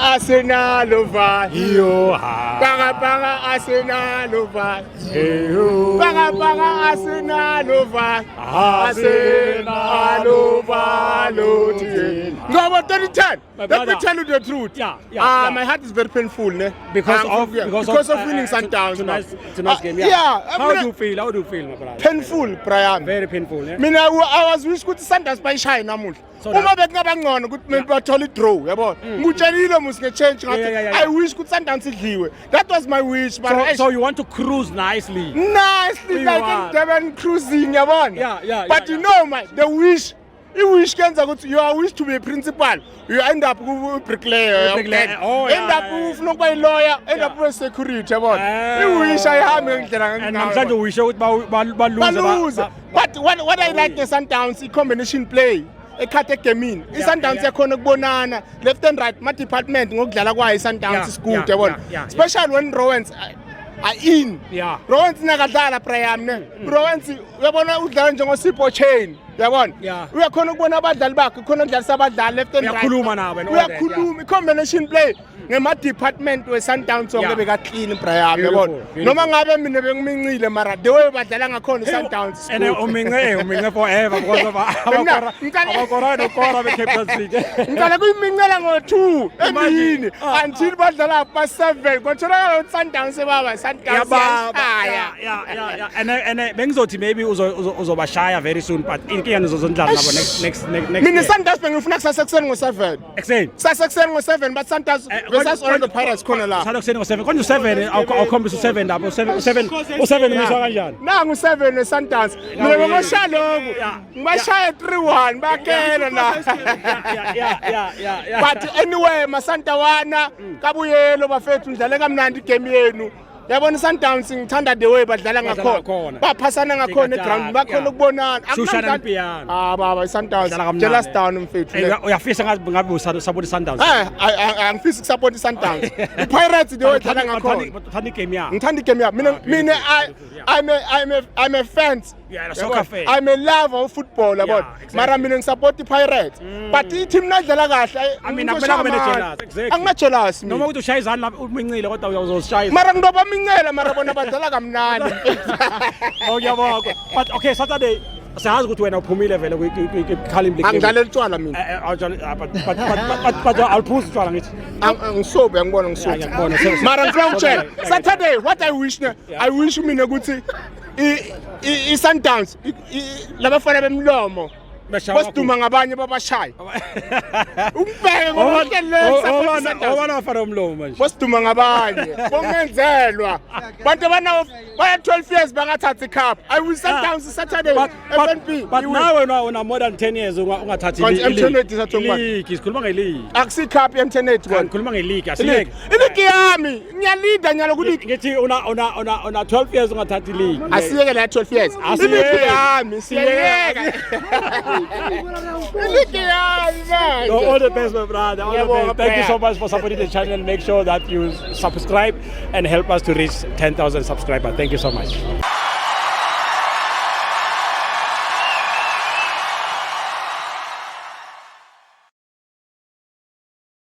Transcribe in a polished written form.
Arsenal over. Yo, Banga Arsenal over. Banga Arsenal over. Arsenal over. No, but 2010. Let me tell you the truth. My heart is very painful, ne? Because of winning Sundowns. Tonight's game. How do you feel? How do you feel, my brother? Painful, Brian. Very painful. Yeah? I was wish ukuthi Sundowns bayishaya namuhla. Uma bekungaba ngcono ukuthi bathole draw, yabo. Ngitshelile muske change ngathi I wish ukuthi Sundowns idliwe. That was my wish, but so you want to cruise nicely. Nicely like Devon cruising, yabo. But you know the wish you wish you are wish to be a principal, you end up with bricklayer, end up with no lawyer, end up with security. You wish I have and I'm trying to wish out lose. But what I like the Sundowns is combination play. A cut game in. Sundowns yakhona ukubonana left and right ma department ngokudlala kwayo Sundowns is good yabona. Especially when Rowans are in. Rowans nakadlala Brian ne. Rowans uyabona udlala njengosipho chain. Yabona uyakhona ukubona abadlali bakhe khona udlalisa abadlali left and right uyakhuluma nawe uyakhuluma combination play ngema department we Sundowns sonke beka clean Brian yabona noma ngabe mina bengimincile mara the way badlala ngakhona Sundowns and umince forever because of abakora nokora be Cape League ngicela kuyimincela ngo2 emini until badlala pa 7 kontra Sundowns baba Sundowns and bengizothi maybe uzobashaya very soon but next mina Sundowns bengifuna kusasa kuseni ngo7 ekseni kusasa kuseni ngo7 but Sundowns versus Orlando Pirates khona la kusasa kuseni ngo7 konje 7 awukhombisa 7 lapho 7 ngisho kanjani nangu 7 we Sundowns mina ngishaya lokho ngibashaya 3-1 bakela la but anyway masantawana kabuyelo bafethu ndlale kamnandi game yenu yabona Sundowns ngithanda the way badlala ngakhona baphasana ngakhona eground bakhona ukubonana baba Sundowns jealous down mfethu uyafisa ngabe usapota Sundowns angifisa ukusupport Sundowns iPirates the way badlala ngakhona ngithanda igame yami mina I'm a fan. I'm a lover of football yabona mara mina ngisupport iPirates but i-team nadlala kahle angajealous noma ukuthi ushaya izandla umincile kodwa uzozishaya mara ngidoba mincela mara bona badlala kamnandi ngiyabona but okay Saturday siyazi ukuthi wena uphumile vele kwi-Carling League angidlalela utshwala mina but alphuza utshwala ngithi ngisobe ngibona ngisobe mara ngifuna ukutshela Saturday what I wish mina ukuthi i-Sundowns labafana bemlomo basiduma ngabanye babashayi umbheke ngobana bafana bomlomo manje basiduma ngabanye bongenzelwa bantu baya 12 years bangathatha icup I will Sundowns Saturday FNB but now una more than 10 years ungathathi league sikhuluma ngeleague akusi cup internet kona ngikhuluma ngeleague asileke ileague yami ngiyalida nyalo kuleague ngithi una 12 years ungathathi league asiyeke la 12 years ileague yami siyeke all the best, my brother. All the best. Thank you so much for supporting the channel. Make sure that you subscribe and help us to reach 10,000 subscribers. Thank you so much.